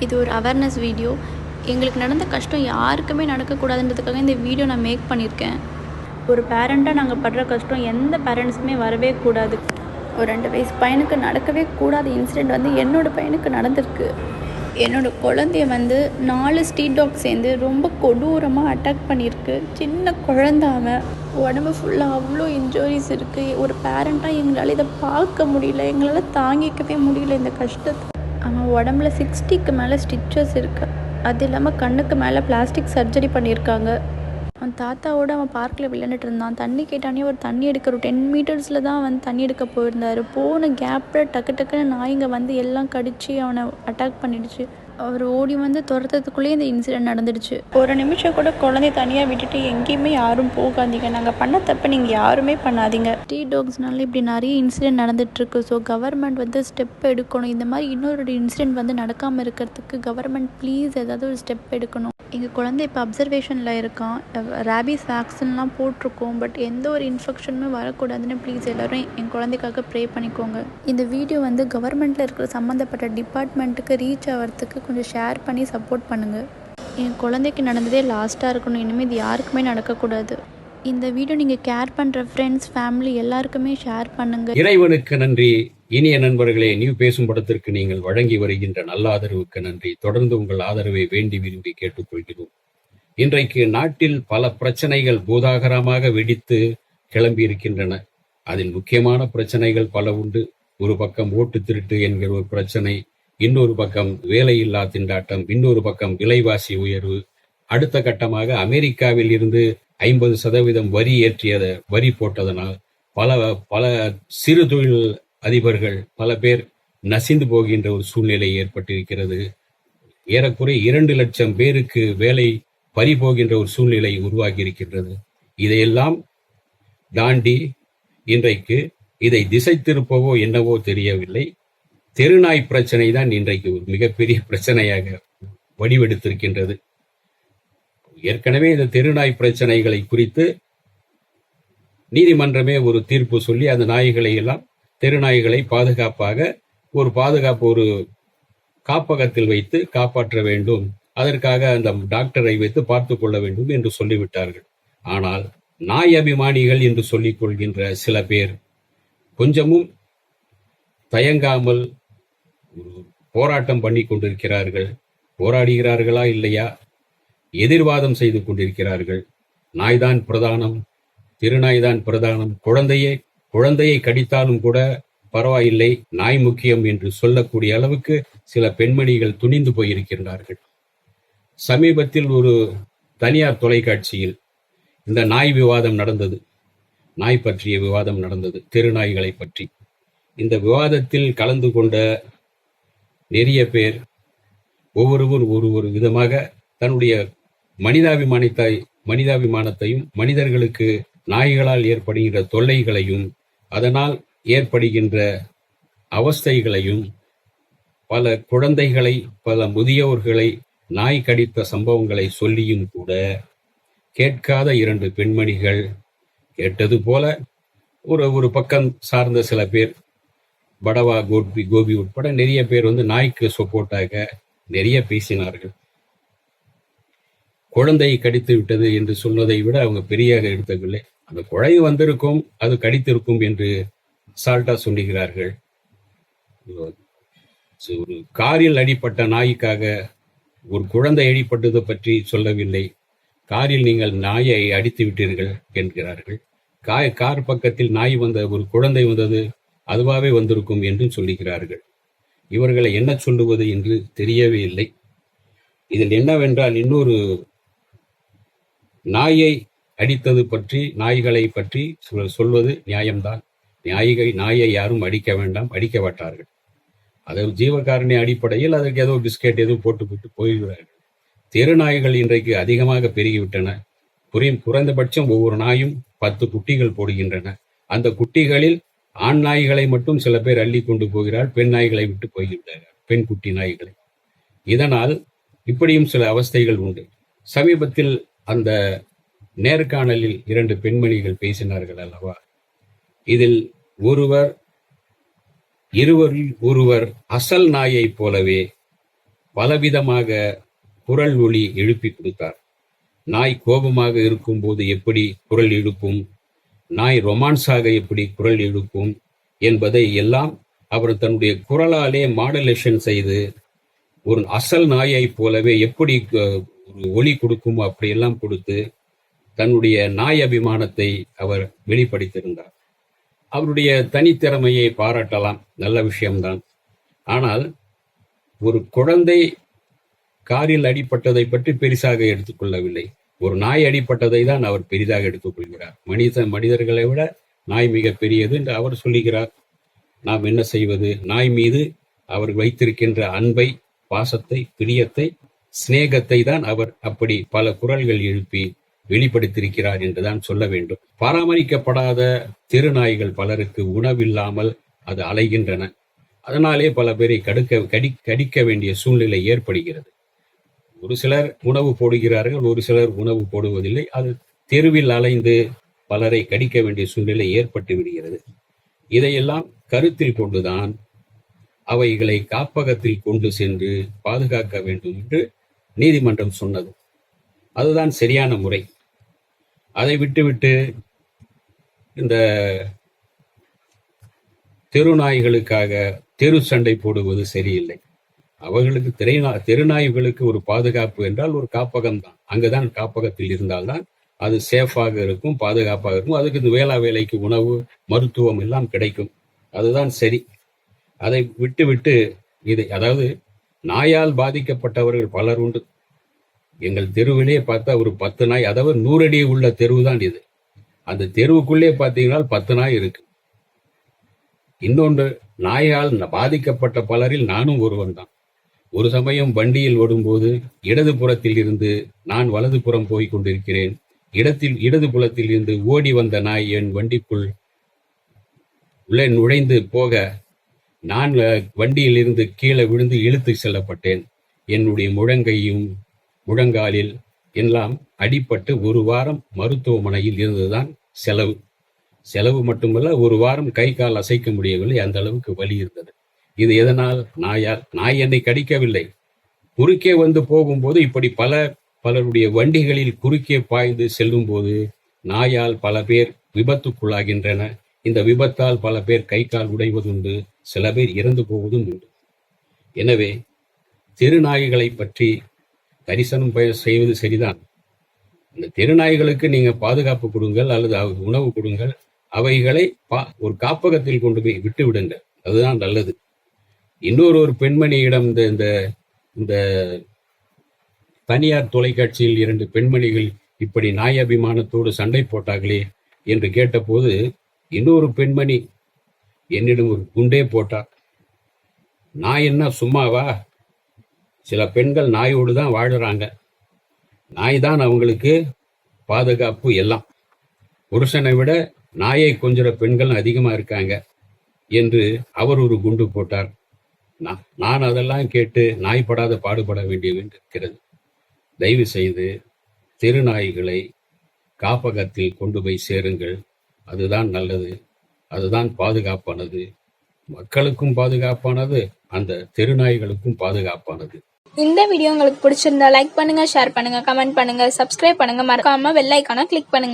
இது ஒரு awareness video. எங்களுக்கு நடந்த கஷ்டம் யாருக்குமே நடக்கக்கூடாதுன்றதுக்காக இந்த வீடியோ நான் மேக் பண்ணியிருக்கேன். ஒரு பேரண்ட்டாக நாங்கள் படுற கஷ்டம் எந்த பேரண்ட்ஸுமே வரவே கூடாது. ஒரு 2 வயசு பையனுக்கு நடக்கவே கூடாத இன்சிடெண்ட் வந்து என்னோடய பையனுக்கு நடந்திருக்கு. என்னோடய குழந்தைய வந்து 4 ஸ்ட்ரீட் டாக் சேர்ந்து ரொம்ப கொடூரமாக அட்டாக் பண்ணியிருக்கு. சின்ன குழந்த அவன். உடம்பு ஃபுல்லாக அவ்வளோ இன்ஜுரிஸ் இருக்குது. ஒரு பேரண்ட்டாக எங்களால் இதை பார்க்க முடியல, எங்களால் தாங்கிக்கவே முடியல இந்த கஷ்டத்தை. அவன் உடம்புல 60க்கு மேலே ஸ்டிச்சஸ் இருக்குது. அது இல்லாமல் கண்ணுக்கு மேலே பிளாஸ்டிக் சர்ஜரி பண்ணியிருக்காங்க. அவன் தாத்தாவோடு அவன் பார்க்கில் விளையாண்டுட்டு இருந்தான். தண்ணி கேட்டானே ஒரு தண்ணி எடுக்க ஒரு 10 மீட்டர்ஸில் தான் வந்து தண்ணி எடுக்க போயிருந்தார். போன கேப்பில் டக்குன்னு நாய்ங்க வந்து எல்லாம் கடித்து அவனை அட்டாக் பண்ணிடுச்சு. அவர் ஓடி வந்து துரத்துறதுக்குள்ளேயே இந்த இன்சிடென்ட் நடந்துடுச்சு. ஒரு நிமிஷம் கூட குழந்தைய தனியாக விட்டுட்டு எங்கேயுமே யாரும் போகாதீங்க. நாங்கள் பண்ண தப்பை நீங்கள் யாருமே பண்ணாதீங்க. ஸ்ட்ரீட் டாக்ஸ்னால இப்படி நிறைய இன்சிடென்ட் நடந்துகிட்ருக்கு. ஸோ கவர்மெண்ட் வந்து ஸ்டெப் எடுக்கணும். இந்த மாதிரி இன்னொரு இன்சிடென்ட் வந்து நடக்காமல் இருக்கிறதுக்கு கவர்மெண்ட் ப்ளீஸ் ஏதாவது ஒரு ஸ்டெப் எடுக்கணும். எங்கள் குழந்தை இப்போ அப்சர்வேஷனில் இருக்கான். ரேபீஸ் வேக்சின்லாம் போட்டிருக்கோம். பட் எந்த ஒரு இன்ஃபெக்ஷனுமே வரக்கூடாதுன்னு ப்ளீஸ் எல்லோரும் என் குழந்தைக்காக ப்ரே பண்ணிக்கோங்க. இந்த வீடியோ வந்து கவர்மெண்ட்டில் இருக்கிற சம்மந்தப்பட்ட டிபார்ட்மெண்ட்டுக்கு ரீச் ஆகிறதுக்கு கொஞ்சம் ஷேர் பண்ணி சப்போர்ட் பண்ணுங்கள். என் குழந்தைக்கு நடந்ததே லாஸ்ட்டாக இருக்கணும். இனிமேல் இது யாருக்குமே நடக்கக்கூடாது. இந்த வீடியோ நீங்கள் கேர் பண்ணுற ஃப்ரெண்ட்ஸ், ஃபேமிலி எல்லாருக்குமே ஷேர் பண்ணுங்கள். இறைவனுக்கு நன்றி. இனிய நண்பர்களே, நியூ பேசும் படத்திற்கு நீங்கள் வழங்கி வருகின்ற நல்ல ஆதரவுக்கு நன்றி. தொடர்ந்து உங்கள் ஆதரவை வேண்டி விரும்பி கேட்டுக்கொள்கிறோம். இன்றைக்கு நாட்டில் பல பிரச்சனைகள் பூதாகரமாக வெடித்து கிளம்பி இருக்கின்றன. அதில் முக்கியமான பிரச்சனைகள் பல உண்டு. ஒரு பக்கம் ஓட்டு திருட்டு என்கிற ஒரு பிரச்சனை, இன்னொரு பக்கம் வேலையில்லா திண்டாட்டம், இன்னொரு பக்கம் விலைவாசி உயர்வு. அடுத்த கட்டமாக அமெரிக்காவில் இருந்து 50% வரி போட்டதனால் பல சிறு தொழில் அதிபர்கள் பல பேர் நசிந்து போகின்ற ஒரு சூழ்நிலை ஏற்பட்டிருக்கிறது. ஏறக்குறைய 2 லட்சம் பேருக்கு வேலை பறிபோகின்ற ஒரு சூழ்நிலை உருவாகி இருக்கின்றது. இதையெல்லாம் தாண்டி இன்றைக்கு இதை திசை திருப்பவோ என்னவோ தெரியவில்லை, தெருநாய் பிரச்சனை தான் இன்றைக்கு ஒரு மிகப்பெரிய பிரச்சனையாக வடிவெடுத்திருக்கின்றது. ஏற்கனவே இந்த தெருநாய் பிரச்சனைகளை குறித்து நீதிமன்றமே ஒரு தீர்ப்பு சொல்லி அந்த நாய்களை எல்லாம், தெருநாய்களை பாதுகாப்பாக ஒரு காப்பகத்தில் வைத்து காப்பாற்ற வேண்டும், அதற்காக அந்த டாக்டரை வைத்து பார்த்து கொள்ள வேண்டும் என்று சொல்லிவிட்டார்கள். ஆனால் நாய் அபிமானிகள் என்று சொல்லிக் கொள்கின்ற சில பேர் கொஞ்சமும் தயங்காமல் போராட்டம் பண்ணி கொண்டிருக்கிறார்கள். போராடுகிறார்களா இல்லையா, எதிர்வாதம் செய்து கொண்டிருக்கிறார்கள். நாய்தான் பிரதானம், திருநாய்தான் பிரதானம், குழந்தையை கடித்தாலும் கூட பரவாயில்லை, நாய் முக்கியம் என்று சொல்லக்கூடிய அளவுக்கு சில பெண்மணிகள் துணிந்து போயிருக்கிறார்கள். சமீபத்தில் ஒரு தனியார் தொலைக்காட்சியில் இந்த நாய் விவாதம் நடந்தது. நாய் பற்றிய விவாதம் நடந்தது, தெருநாய்களை பற்றி. இந்த விவாதத்தில் கலந்து கொண்ட நிறைய பேர் ஒவ்வொருவர் ஒரு விதமாக தன்னுடைய மனிதாபிமானத்தையும் மனிதர்களுக்கு நாய்களால் ஏற்படுகின்ற தொல்லைகளையும் அதனால் ஏற்படுகின்ற அவஸ்தைகளையும், பல குழந்தைகளை பல முதியோர்களை நாய் கடித்த சம்பவங்களை சொல்லியும் கூட கேட்காத 2 பெண்மணிகள் கேட்டது போல ஒரு பக்கம் சார்ந்த சில பேர், படவா கோபி உட்பட நிறைய பேர் நாய்க்கு சப்போர்ட்டாக நிறைய பேசினார்கள். குழந்தையை கடித்து விட்டது என்று சொன்னதை விட அவங்க பெரியாக எடுத்தவில்லை. அந்த குழந்தை வந்திருக்கும், அது கடித்திருக்கும் என்று சால்ட்டா சொல்லுகிறார்கள். ஒரு காரில் அடிப்பட்ட நாய்க்காக ஒரு குழந்தை அடிப்பட்டது பற்றி சொல்லவில்லை. காரில் நீங்கள் நாயை அடித்து விட்டீர்கள் என்கிறார்கள். கார் பக்கத்தில் நாய் ஒரு குழந்தை வந்தது, அதுவாகவே வந்திருக்கும் என்றும் சொல்லுகிறார்கள். இவர்களை என்ன சொல்லுவது என்று தெரியவே இல்லை. இதில் என்னவென்றால், இன்னொரு நாயை அடித்தது பற்றி, நாய்களை பற்றி சொல்வது நியாயம்தான். நாயை யாரும் அடிக்க வேண்டாம், அடிக்க மாட்டார்கள். அது ஜீவகாரணி அடிப்படையில் அதற்கு ஏதோ பிஸ்கெட் ஏதோ போட்டு போய்கிறார்கள். தெருநாய்கள் இன்றைக்கு அதிகமாக பெருகிவிட்டன. குறைந்தபட்சம் ஒவ்வொரு நாயும் 10 குட்டிகள் போடுகின்றன. அந்த குட்டிகளில் ஆண் நாய்களை மட்டும் சில பேர் அள்ளி கொண்டு போகிறார், பெண் நாய்களை விட்டு போய்விட்டார்கள், பெண் குட்டி நாய்களை. இதனால் இப்படியும் சில அவஸ்தைகள் உண்டு. சமீபத்தில் அந்த நேர்காணலில் 2 பெண்மணிகள் பேசினார்கள் அல்லவா, இதில் இருவரில் ஒருவர் அசல் நாயை போலவே பலவிதமாக குரல் ஒலி எழுப்பி கொடுத்தார். நாய் கோபமாக இருக்கும்போது எப்படி குரல் எழுப்பும், நாய் ரொமான்ஸாக எப்படி குரல் எழுப்பும் என்பதை எல்லாம் அவர் தன்னுடைய குரலாலே மாடுலேஷன் செய்து ஒரு அசல் நாயை போலவே எப்படி ஒரு ஒலி கொடுக்குமோ அப்படியெல்லாம் கொடுத்து தன்னுடைய நாய் அபிமானத்தை அவர் வெளிப்படுத்தியிருந்தார். அவருடைய தனித்திறமையை பாராட்டலாம், நல்ல விஷயம்தான். ஆனால் ஒரு குழந்தை காரில் அடிப்பட்டதை பற்றி பெரிசாக எடுத்துக்கொள்ளவில்லை. ஒரு நாய் அடிப்பட்டதை தான் அவர் பெரிதாக எடுத்துக்கொள்கிறார். மனிதர்களை விட நாய் மிக பெரியது என்று அவர் சொல்லுகிறார். நாம் என்ன செய்வது? நாய் மீது அவர் வைத்திருக்கின்ற அன்பை, பாசத்தை, பிரியத்தை, சிநேகத்தை தான் அவர் அப்படி பல குரல்கள் எழுப்பி வெளிப்படுத்தியிருக்கிறார் என்றுதான் சொல்ல வேண்டும். பராமரிக்கப்படாத தெருநாய்கள் பலருக்கு உணவில்லாமல் அது அலைகின்றன. அதனாலே பல பேரை கடிக்க வேண்டிய சூழ்நிலை ஏற்படுகிறது. ஒரு சிலர் உணவு போடுகிறார்கள், ஒரு சிலர் உணவு போடுவதில்லை. அது தெருவில் அலைந்து பலரை கடிக்க வேண்டிய சூழ்நிலை ஏற்பட்டு விடுகிறது. இதையெல்லாம் கருத்தில் கொண்டுதான் அவைகளை காப்பகத்தில் கொண்டு சென்று பாதுகாக்க வேண்டும் என்று நீதிமன்றம் சொன்னது. அதுதான் சரியான முறை. அதை விட்டுவிட்டு இந்த தெருநாய்களுக்காக தெரு சண்டை போடுவது சரியில்லை. அவர்களுக்கு தெருநாய்களுக்கு ஒரு பாதுகாப்பு என்றால் ஒரு காப்பகம் தான். அங்குதான் காப்பகத்தில் இருந்தால்தான் அது சேஃபாக இருக்கும், பாதுகாப்பாக இருக்கும். அதுக்கு இந்த வேலைக்கு உணவு, மருத்துவம் எல்லாம் கிடைக்கும். அதுதான் சரி. அதை விட்டு அதாவது நாயால் பாதிக்கப்பட்டவர்கள் பலர் உண்டு. எங்கள் தெருவிலே பார்த்தா ஒரு 10 நாய், அதாவது 100 அடி உள்ள தெருவு தான் இது. அந்த தெருவுக்குள்ளே பார்த்தீங்கன்னா 10 நாய் இருக்கு. இன்னொன்று, நாயால் பாதிக்கப்பட்ட பலரில் நானும் ஒருவன் தான். ஒரு சமயம் வண்டியில் ஓடும்போது இடது புறத்தில் இருந்து நான் வலது புறம் போய் கொண்டிருக்கிறேன். இடது புறத்தில் இருந்து ஓடி வந்த நாய் என் வண்டிக்குள் உள்ளே நுழைந்து போக நான் வண்டியில் இருந்து கீழே விழுந்து இழுத்து செல்லப்பட்டேன். என்னுடைய முழங்காலில் எல்லாம் அடிபட்டு 1 வாரம் மருத்துவமனையில் இருந்துதான் செலவு மட்டுமல்ல, 1 வாரம் கை கால் அசைக்க முடியவில்லை. அந்த அளவுக்கு வலி இருந்தது. இது எதனால்? நாய் என்னை கடிக்கவில்லை. குறுக்கே வந்து போகும்போது இப்படி பலருடைய வண்டிகளில் குறுக்கே பாய்ந்து செல்லும் போது நாயால் பல பேர் விபத்துக்குள்ளாகின்றன. இந்த விபத்தால் பல பேர் கை கால் உடைவதுண்டு, சில பேர் இறந்து போவதும் உண்டு. எனவே தெருநாய்களை பற்றி தரிசனம் செய்வது சரிதான். இந்த தெருநாய்களுக்கு நீங்க பாதுகாப்பு கொடுங்கள் அல்லது உணவு கொடுங்கள். அவைகளை ஒரு காப்பகத்தில் கொண்டு போய் விட்டு விடுங்கள். அதுதான் நல்லது. இன்னொரு பெண்மணியிடம் இந்த தனியார் தொலைக்காட்சியில் 2 பெண்மணிகள் இப்படி நாய் அபிமானத்தோடு சண்டை போட்டார்களே என்று கேட்டபோது இன்னொரு பெண்மணி என்னிடம் ஒரு குண்டே போட்டார். நாய் என்ன சும்மாவா? சில பெண்கள் நாயோடு தான் வாழுறாங்க. நாய் தான் அவங்களுக்கு பாதுகாப்பு எல்லாம். புருஷனை விட நாயை கொஞ்சிற பெண்கள் அதிகமா இருக்காங்க என்று அவர் ஒரு குண்டு போட்டார். நான் அதெல்லாம் கேட்டு நாய் படாத பாடுபட வேண்டியிருக்கிறது. தயவு செய்து தெருநாய்களை காப்பகத்தில் கொண்டு போய் சேருங்கள். அதுதான் நல்லது, அதுதான் பாதுகாப்பானது. மக்களுக்கும் பாதுகாப்பானது, அந்த தெருநாய்களுக்கும் பாதுகாப்பானது. இந்த வீடியோ உங்களுக்கு பிடிச்சிருந்தா லைக் பண்ணுங்க, ஷேர் பண்ணுங்க, கமெண்ட் பண்ணுங்க, சப்ஸ்கிரைப் பண்ணுங்க, மறக்காம பெல் ஐகானை கிளிக் பண்ணுங்க.